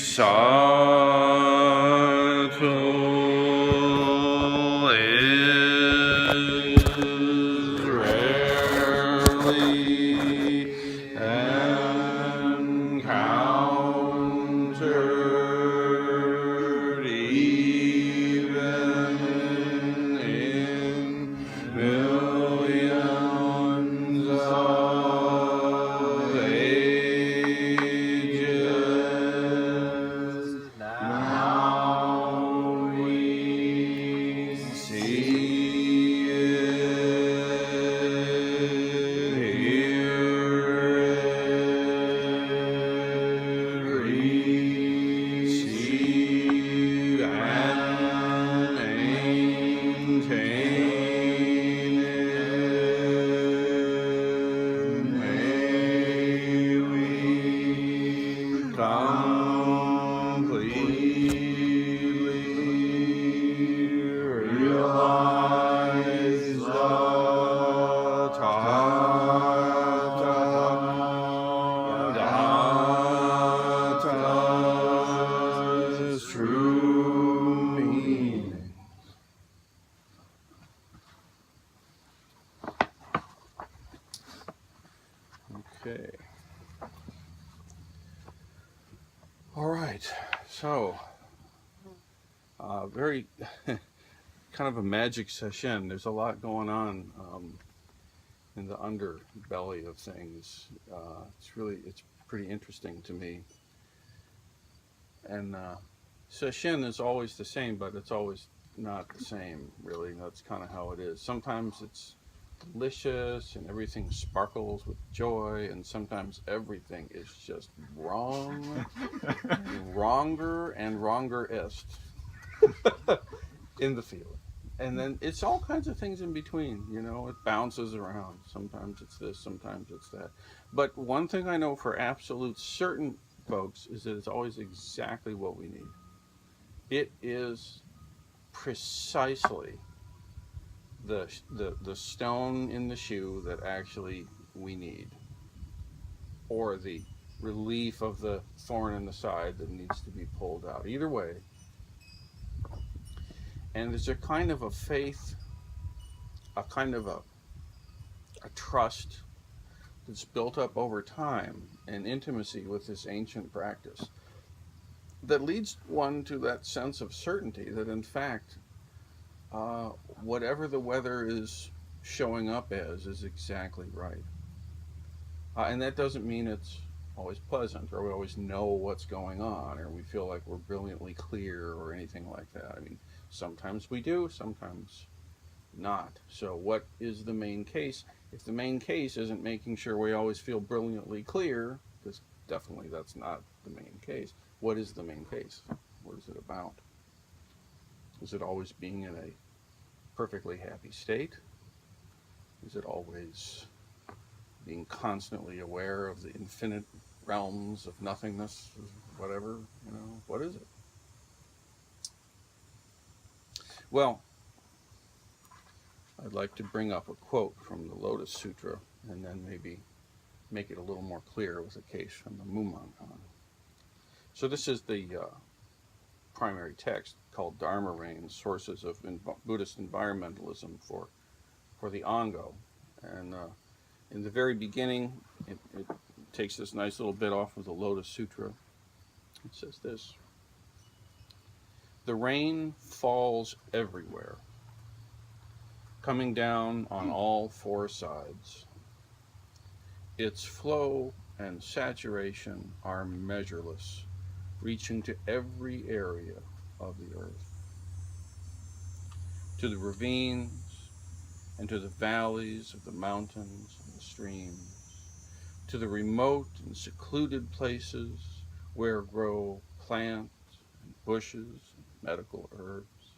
subtle is rarely encountered even in millions of ages. Now we see it, hear it, receive and maintain it. May we completely realize the Tathagata's true meaning. Okay. All right. So, very kind of a magic session. There's a lot going on in the underbelly of things. It's pretty interesting to me. And session is always the same, but it's always not the same, really. That's kind of how it is. Sometimes it's delicious and everything sparkles with joy, and sometimes everything is just wrong, wronger and wronger-est in the field. And then it's all kinds of things in between, it bounces around. Sometimes it's this, sometimes it's that. But one thing I know for absolute certain, folks, is that it's always exactly what we need. It is precisely the stone in the shoe that actually we need, or the relief of the thorn in the side that needs to be pulled out. Either way. And there's a kind of a faith, a kind of a trust that's built up over time and intimacy with this ancient practice that leads one to that sense of certainty that, in fact, whatever the weather is showing up as is exactly right. And that doesn't mean it's always pleasant, or we always know what's going on, or we feel like we're brilliantly clear, or anything like that. I mean, sometimes we do, sometimes not. So what is the main case? If the main case isn't making sure we always feel brilliantly clear, because definitely that's not the main case, what is the main case? What is it about? Is it always being in a perfectly happy state? Is it always being constantly aware of the infinite realms of nothingness, whatever? What is it? Well, I'd like to bring up a quote from the Lotus Sutra and then maybe make it a little more clear with a case from the Mumonkan. So this is the primary text called Dharma Reigns, Sources of Buddhist Environmentalism for the Ongo. And in the very beginning, it takes this nice little bit off of the Lotus Sutra. It says this: "The rain falls everywhere, coming down on all four sides. Its flow and saturation are measureless, reaching to every area of the earth, to the ravines and to the valleys of the mountains and the streams, to the remote and secluded places where grow plants and bushes and medical herbs,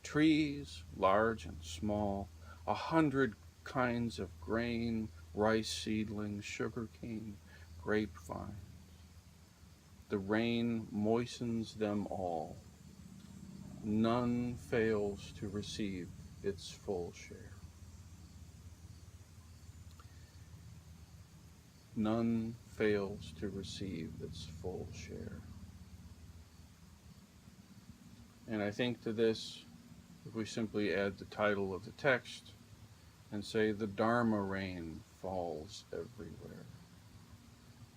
trees large and small, 100 kinds of grain, rice seedlings, sugar cane, grapevines. The rain moistens them all. None fails to receive its full share. None fails to receive its full share." And I think to this, if we simply add the title of the text and say, the Dharma rain falls everywhere,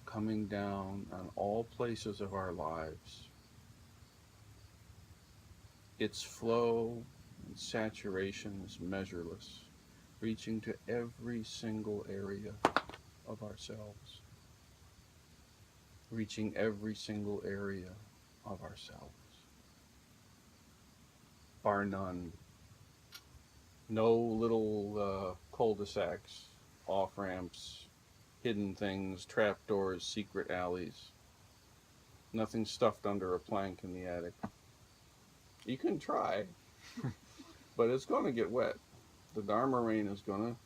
coming down on all places of our lives. Its flow and saturation is measureless, reaching to every single area of ourselves. Reaching every single area of ourselves. Bar none. No little cul-de-sacs, off-ramps, hidden things, trapdoors, secret alleys. Nothing stuffed under a plank in the attic. You can try, but it's going to get wet. The Dharma rain is going to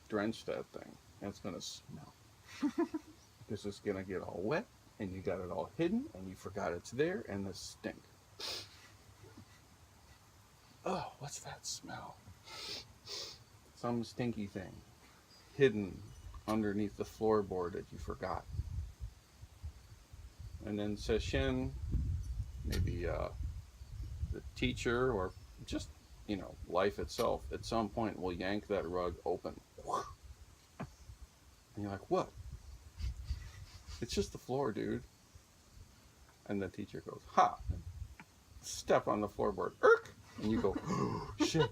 drench that thing, and it's going to smell. Because it's going to get all wet, and you got it all hidden, and you forgot it's there, and the stink. Oh, what's that smell? Some stinky thing hidden underneath the floorboard that you forgot. And then Sesshin, maybe the teacher, or just, life itself, at some point will yank that rug open. And you're like, what? It's just the floor, dude. And the teacher goes, ha! And step on the floorboard. Irk! And you go, oh, shit,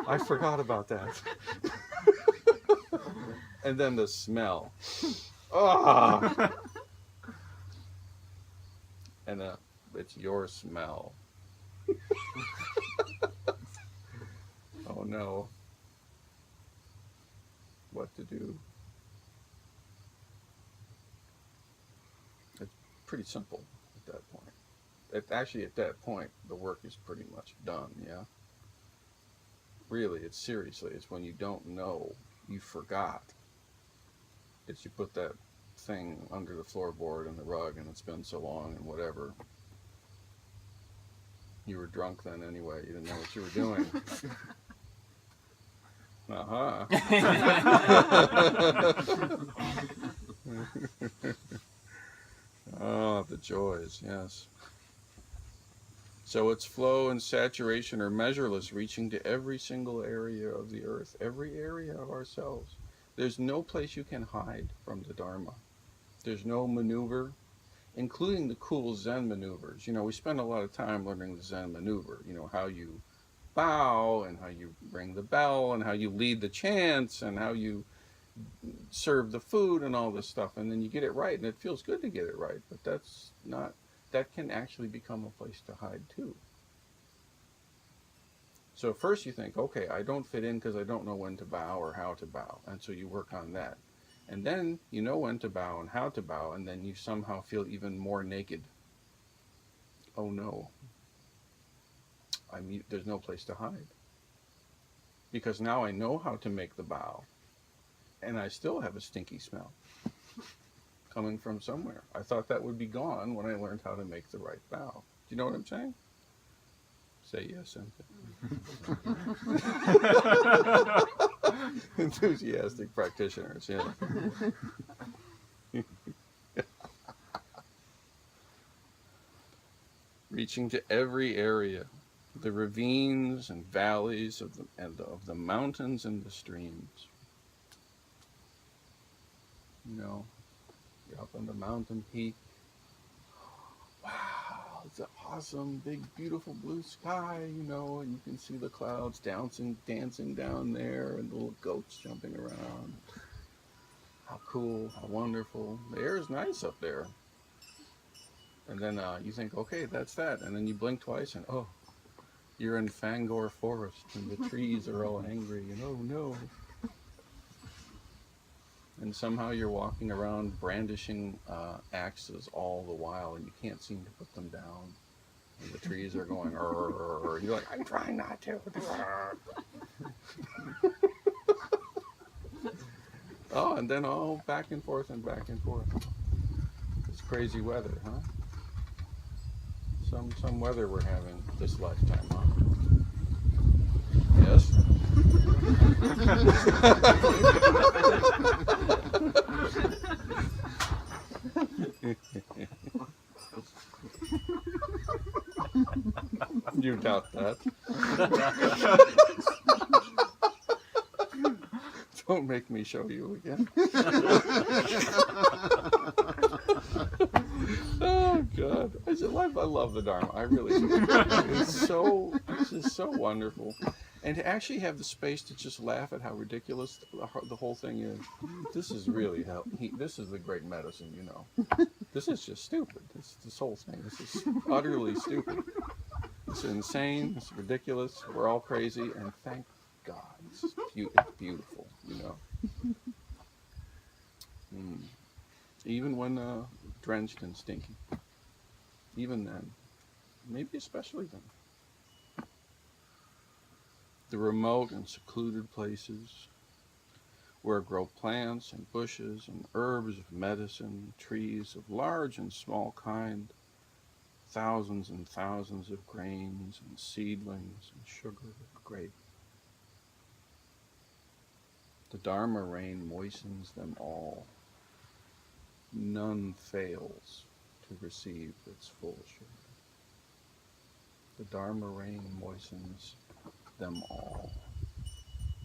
I forgot about that. And then the smell. Oh! And it's your smell. Oh no. What to do? It's pretty simple at that point. Actually, at that point, the work is pretty much done, yeah? Really, it's when you don't know, you forgot. It's you put that thing under the floorboard and the rug, and it's been so long and whatever. You were drunk then anyway, you didn't know what you were doing. Uh-huh. Oh, the joys, yes. So its flow and saturation are measureless, reaching to every single area of the earth, every area of ourselves. There's no place you can hide from the Dharma. There's no maneuver, including the cool Zen maneuvers. We spend a lot of time learning the Zen maneuver, how you bow and how you ring the bell and how you lead the chants and how you serve the food and all this stuff. And then you get it right, and it feels good to get it right, but that can actually become a place to hide too. So first you think, okay, I don't fit in because I don't know when to bow or how to bow. And so you work on that. And then you know when to bow and how to bow, and then you somehow feel even more naked. Oh no. There's no place to hide. Because now I know how to make the bow, and I still have a stinky smell coming from somewhere. I thought that would be gone when I learned how to make the right bow. Do you know what I'm saying? Say yes, enthusiastic practitioners, yeah. Reaching to every area, the ravines and valleys of the mountains and the streams. You're up on the mountain peak. Wow, it's an awesome, big, beautiful blue sky, and you can see the clouds dancing down there, and the little goats jumping around. How cool, how wonderful. The air is nice up there. And then you think, okay, that's that. And then you blink twice, and oh, you're in Fangor Forest, and the trees are all angry, and oh no. And somehow you're walking around brandishing axes all the while, and you can't seem to put them down. And the trees are going, and you're like, I'm trying not to. Oh, and then all back and forth and back and forth. It's crazy weather, huh? Some weather we're having this lifetime, huh? Yes? You doubt that. Don't make me show you again. Oh God, I love the Dharma. I really do. It's just so wonderful, and to actually have the space to just laugh at how ridiculous the whole thing is. This is really this is the great medicine, you know. This is just stupid. This whole thing. This is utterly stupid. It's insane. It's ridiculous. We're all crazy, and thank God, it's beautiful, you know. Even when drenched and stinky. Even then, maybe especially then. The remote and secluded places where grow plants and bushes and herbs of medicine, trees of large and small kind, thousands and thousands of grains and seedlings and sugar of grape. The Dharma rain moistens them all. None fails to receive its full share. The Dharma rain moistens them all.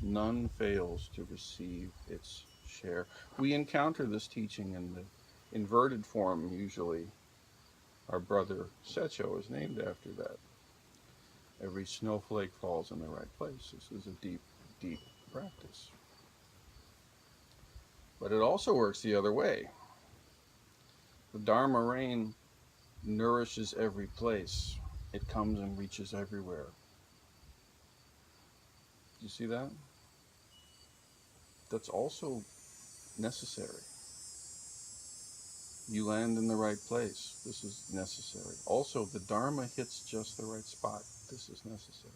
None fails to receive its share. We encounter this teaching in the inverted form usually. Our brother Secho is named after that. Every snowflake falls in the right place. This is a deep, deep practice. But it also works the other way. The Dharma rain nourishes every place. It comes and reaches everywhere. Do you see that? That's also necessary. You land in the right place. This is necessary. Also, the Dharma hits just the right spot. This is necessary.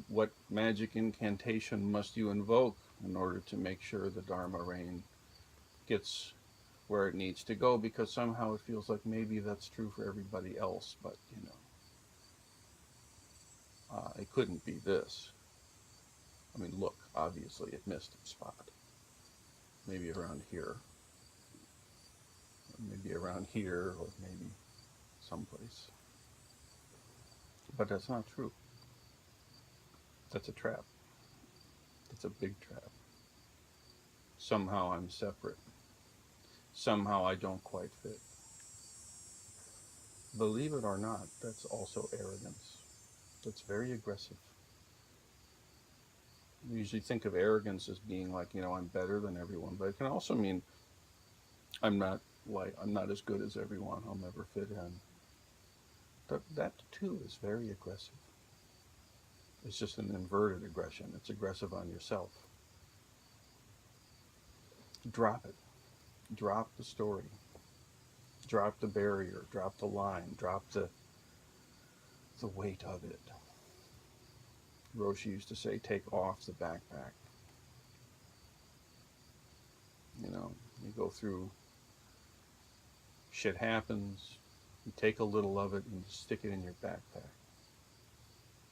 What magic incantation must you invoke in order to make sure the Dharma rain gets where it needs to go? Because somehow it feels like maybe that's true for everybody else, but you know, it couldn't be this. I mean, look, obviously it missed its spot. Maybe around here, or maybe around here, or maybe someplace. But that's not true. That's a trap. That's a big trap. Somehow I'm separate. Somehow I don't quite fit. Believe it or not, that's also arrogance. That's very aggressive. We usually think of arrogance as being like, you know, I'm better than everyone, but it can also mean I'm not as good as everyone. I'll never fit in. That too is very aggressive. It's just an inverted aggression. It's aggressive on yourself. Drop it. Drop the story. Drop the barrier. Drop the line. Drop the weight of it. Roshi used to say, take off the backpack. You know, you go through, shit happens, you take a little of it and you stick it in your backpack.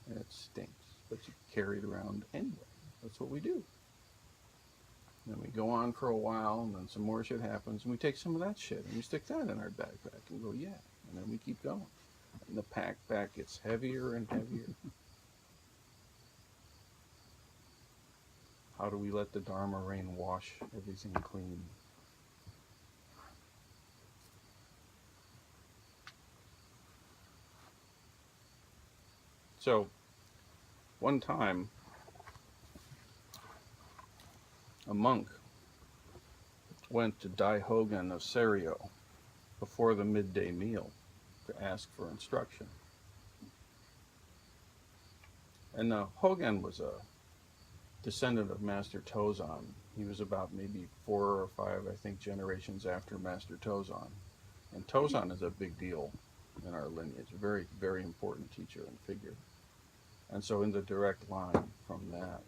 And it stinks, but you carry it around anyway. That's what we do. And then we go on for a while, and then some more shit happens, and we take some of that shit and we stick that in our backpack and go, yeah. And then we keep going. And the backpack gets heavier and heavier. How do we let the Dharma rain wash everything clean? So, one time, a monk went to Daihogen of Serio before the midday meal to ask for instruction. And Hogen was a descendant of Master Tozan. He was about maybe 4 or 5, I think, generations after Master Tozan. And Tozan is a big deal in our lineage, a very, very important teacher and figure. And so in the direct line from that.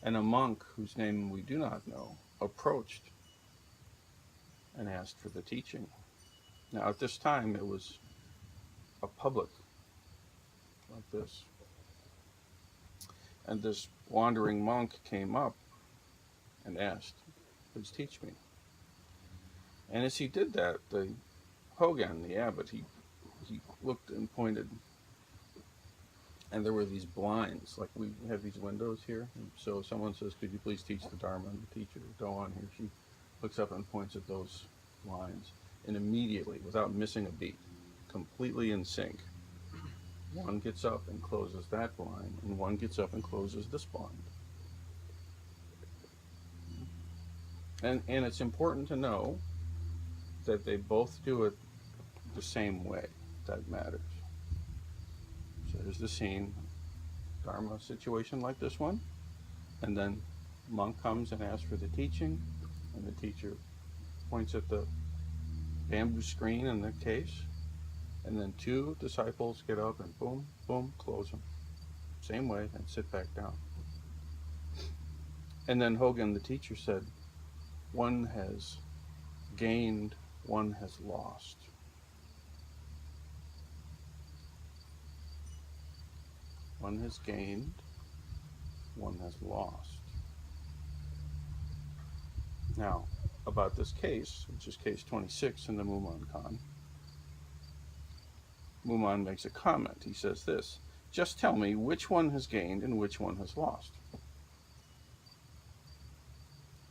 And a monk whose name we do not know approached and asked for the teaching. Now at this time it was a public like this. And this wandering monk came up and asked, please teach me. And as he did that, the Hogan, the abbot, he looked and pointed, and there were these blinds, like we have these windows here. And so someone says, "Could you please teach the Dharma?" And the teacher would go on here. She looks up and points at those blinds, and immediately, without missing a beat, completely in sync, one gets up and closes that blind, and one gets up and closes this blind. And it's important to know that they both do it the same way. That matters. So here's the scene, Dharma situation like this one, and then monk comes and asks for the teaching, and the teacher points at the bamboo screen in the case, and then two disciples get up and boom, boom, close them. Same way, and sit back down. And then Hogan, the teacher, said, "One has gained, one has lost." One has gained, one has lost. Now, about this case, which is case 26 in the Mumonkan, Mumon makes a comment. He says this: "Just tell me which one has gained and which one has lost.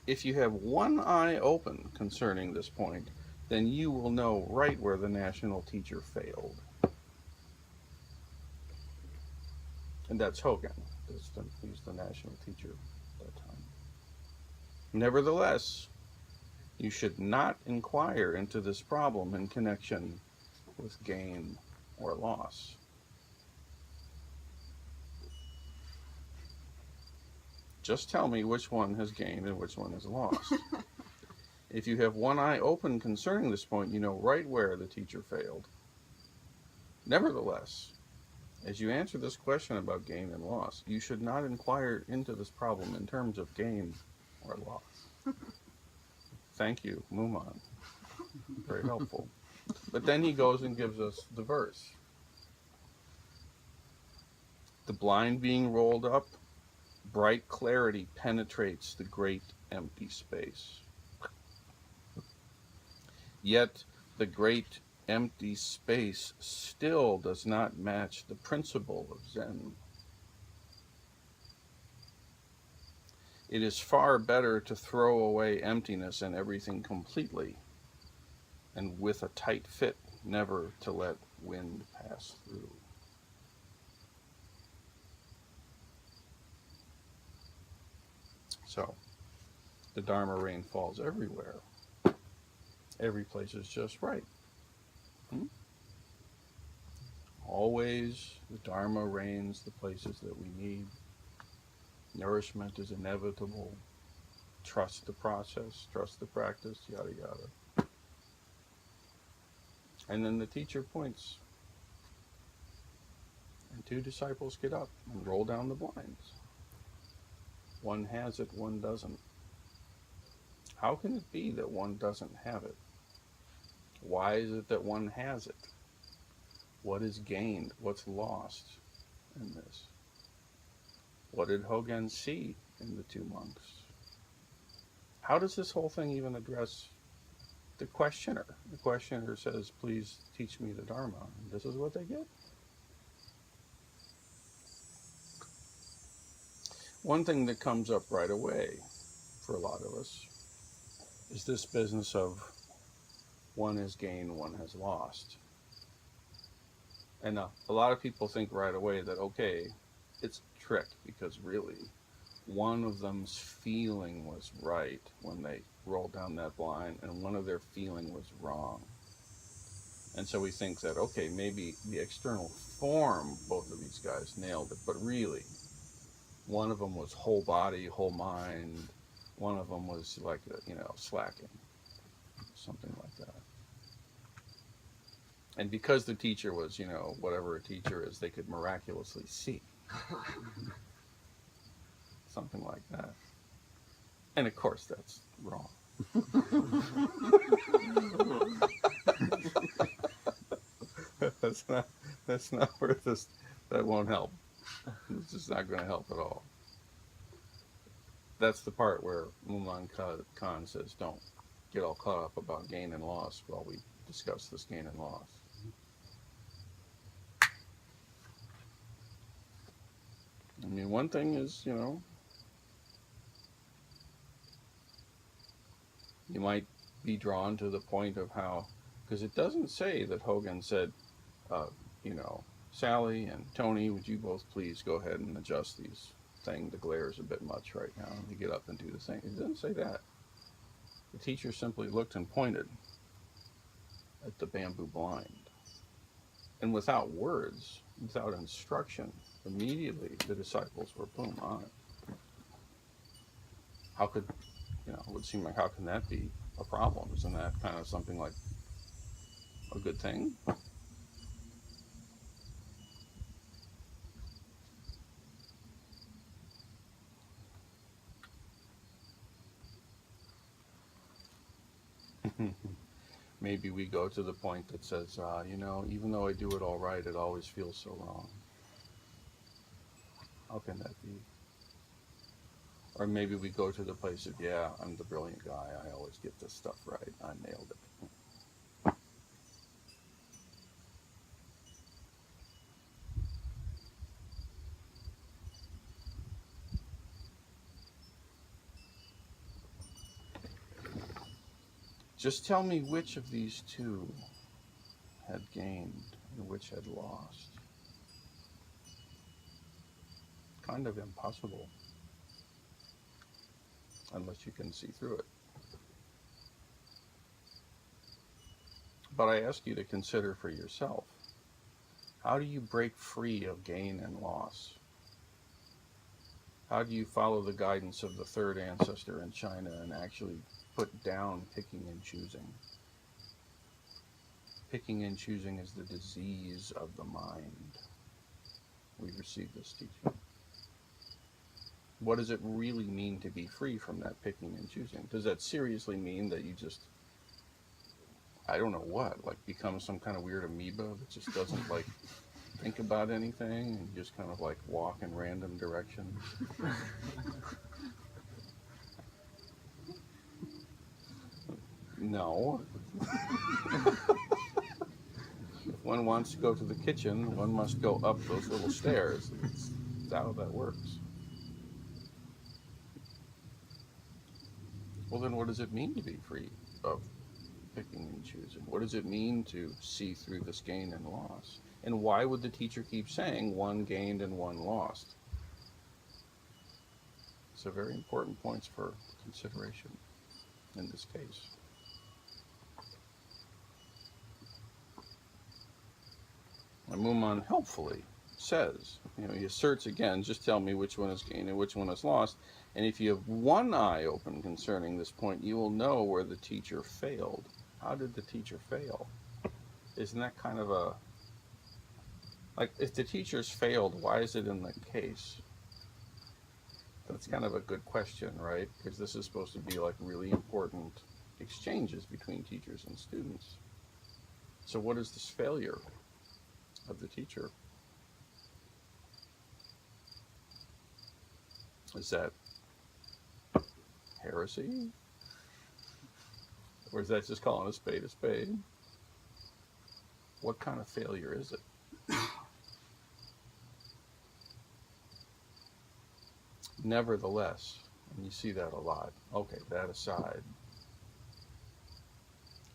If you have one eye open concerning this point, then you will know right where the national teacher failed." And that's Hogan. He's the national teacher at that time. "Nevertheless, you should not inquire into this problem in connection with gain or loss. Just tell me which one has gained and which one has lost. If you have one eye open concerning this point, you know right where the teacher failed. Nevertheless, as you answer this question about gain and loss, you should not inquire into this problem in terms of gain or loss." Thank you, Mumon. Very helpful. But then he goes and gives us the verse. "The blind being rolled up, bright clarity penetrates the great empty space. Yet the great empty space still does not match the principle of Zen. It is far better to throw away emptiness and everything completely, and with a tight fit, never to let wind pass through." So, the Dharma rain falls everywhere. Every place is just right. Always the Dharma rains the places that we need. Nourishment is inevitable. Trust the process, trust the practice, yada yada. And then the teacher points, and two disciples get up and roll down the blinds. One has it, one doesn't. How can it be that one doesn't have it? Why is it that one has it? What is gained? What's lost in this? What did Hogan see in the two monks? How does this whole thing even address the questioner? The questioner says, "Please teach me the Dharma." And this is what they get. One thing that comes up right away for a lot of us is this business of one has gained, one has lost. And a lot of people think right away that, okay, it's a trick, because really, one of them's feeling was right when they rolled down that blind, and one of their feeling was wrong. And so we think that, okay, maybe the external form, both of these guys nailed it, but really, one of them was whole body, whole mind. One of them was like, slacking, something like that. And because the teacher was, whatever a teacher is, they could miraculously see. Something like that. And of course, that's wrong. That's not where that won't help. It's just not going to help at all. That's the part where Mumon Khan says, don't. get all caught up about gain and loss while we discuss this gain and loss. I mean, one thing is, you might be drawn to the point of how, because it doesn't say that Hogan said, uh, Sally and Tony, would you both please go ahead and adjust these thing? The glare is a bit much right now. And you get up and do the thing. It doesn't say that. The teacher simply looked and pointed at the bamboo blind. And without words, without instruction, immediately the disciples were boom on it. How could, it would seem like, how can that be a problem? Isn't that kind of something like a good thing? Maybe we go to the point that says, even though I do it all right, it always feels so wrong. How can that be? Or maybe we go to the place of, yeah, I'm the brilliant guy. I always get this stuff right. I nailed it. Just tell me which of these two had gained and which had lost. Kind of impossible, unless you can see through it. But I ask you to consider for yourself, how do you break free of gain and loss? How do you follow the guidance of the third ancestor in China and actually put down picking and choosing? Picking and choosing is the disease of the mind. We receive this teaching. What does it really mean to be free from that picking and choosing? Does that seriously mean that you just, I don't know what, like become some kind of weird amoeba that just doesn't like think about anything and just kind of like walk in random directions? No. If one wants to go to the kitchen, one must go up those little stairs. That's how that works. Well, then what does it mean to be free of picking and choosing? What does it mean to see through this gain and loss? And why would the teacher keep saying one gained and one lost? So very important points for consideration in this case. And Mumon helpfully says, he asserts again, just tell me which one is gained and which one is lost. And if you have one eye open concerning this point, you will know where the teacher failed. How did the teacher fail? Isn't that kind of a, like, if the teacher's failed, why is it in the case? That's kind of a good question, right? Because this is supposed to be like really important exchanges between teachers and students. So what is this failure of the teacher? Is that heresy? Or is that just calling a spade a spade? What kind of failure is it? Nevertheless, and you see that a lot. Okay, that aside,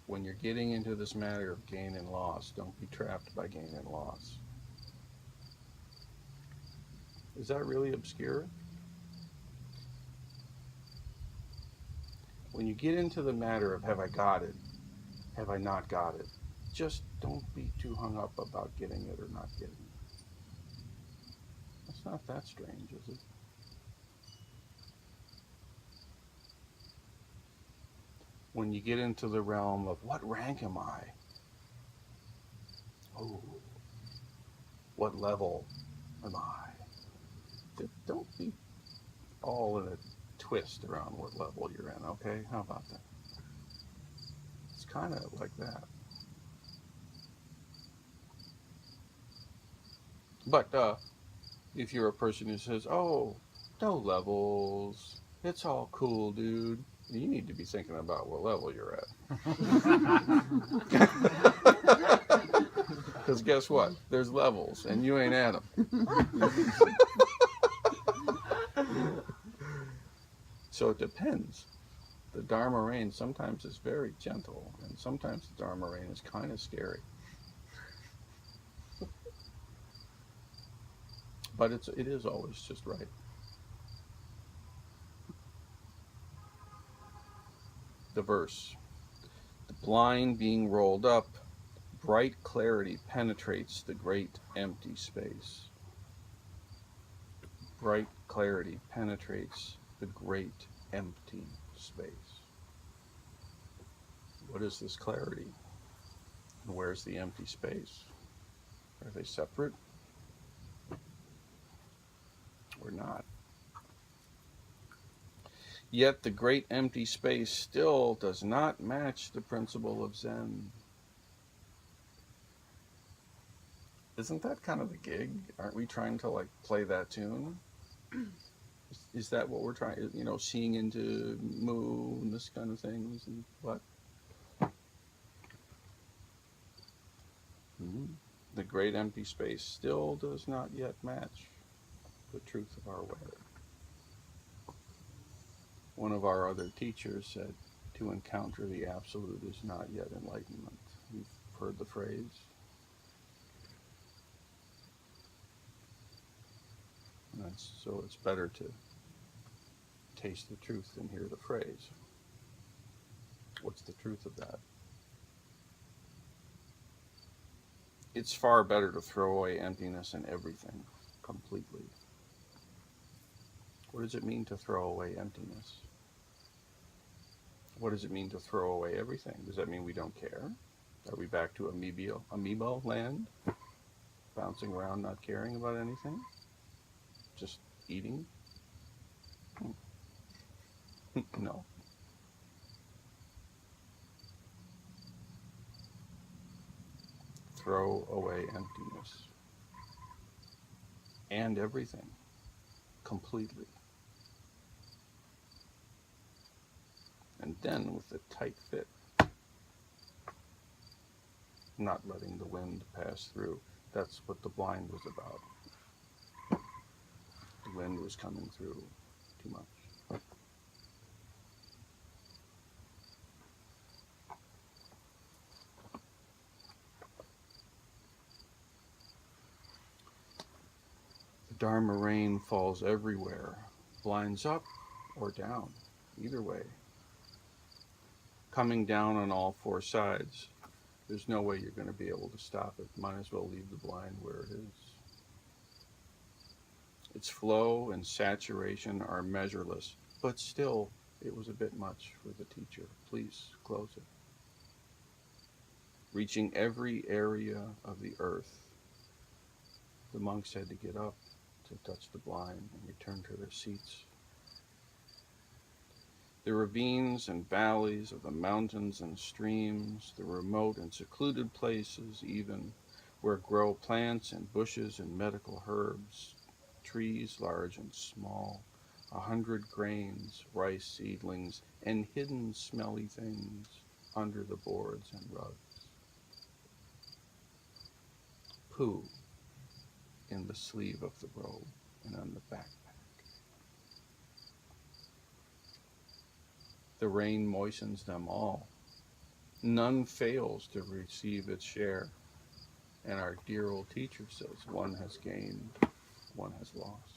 when you're getting into this matter of gain and loss, don't be trapped by gain and loss. Is that really obscure? When you get into the matter of have I got it, have I not got it, just don't be too hung up about getting it or not getting it. It's not that strange, is it? When you get into the realm of what rank am I? Oh, what level am I? Don't be all in a twist around what level you're in, okay? How about that? It's kind of like that. But if you're a person who says, oh, no levels, it's all cool, dude, You need to be thinking about what level you're at. Because guess what? There's levels, and you ain't at them. So it depends. The Dharma rain sometimes is very gentle, and sometimes the Dharma rain is kind of scary. But it is always just right. The verse. The blind being rolled up, bright clarity penetrates the great empty space. Bright clarity penetrates the great empty space. What is this clarity? And where's the empty space? Are they separate or not? Yet the great empty space still does not match the principle of Zen. Isn't that kind of the gig? Aren't we trying to like play that tune? Is that what we're trying? You know, seeing into Mu and this kind of things and what? The great empty space still does not yet match the truth of our way. One of our other teachers said, to encounter the absolute is not yet enlightenment. You've heard the phrase? So it's better to taste the truth than hear the phrase. What's the truth of that? It's far better to throw away emptiness in everything completely. What does it mean to throw away emptiness? What does it mean to throw away everything? Does that mean we don't care? Are we back to amoeba land? Bouncing around, not caring about anything? Just eating? No. Throw away emptiness. And everything. Completely. And then with a tight fit. Not letting the wind pass through. That's what the blind was about. The wind was coming through too much. The Dharma rain falls everywhere, blinds up or down, either way. Coming down on all four sides. There's no way you're going to be able to stop it. Might as well leave the blind where it is. Its flow and saturation are measureless, but still, it was a bit much for the teacher. Please close it. Reaching every area of the earth, the monks had to get up to touch the blind and return to their seats. The ravines and valleys of the mountains and streams, the remote and secluded places even, where grow plants and bushes and medical herbs, trees large and small, 100 grains, rice seedlings, and hidden smelly things under the boards and rugs. Poo in the sleeve of the robe and on the backpack. The rain moistens them all. None fails to receive its share. And our dear old teacher says, one has gained, one has lost.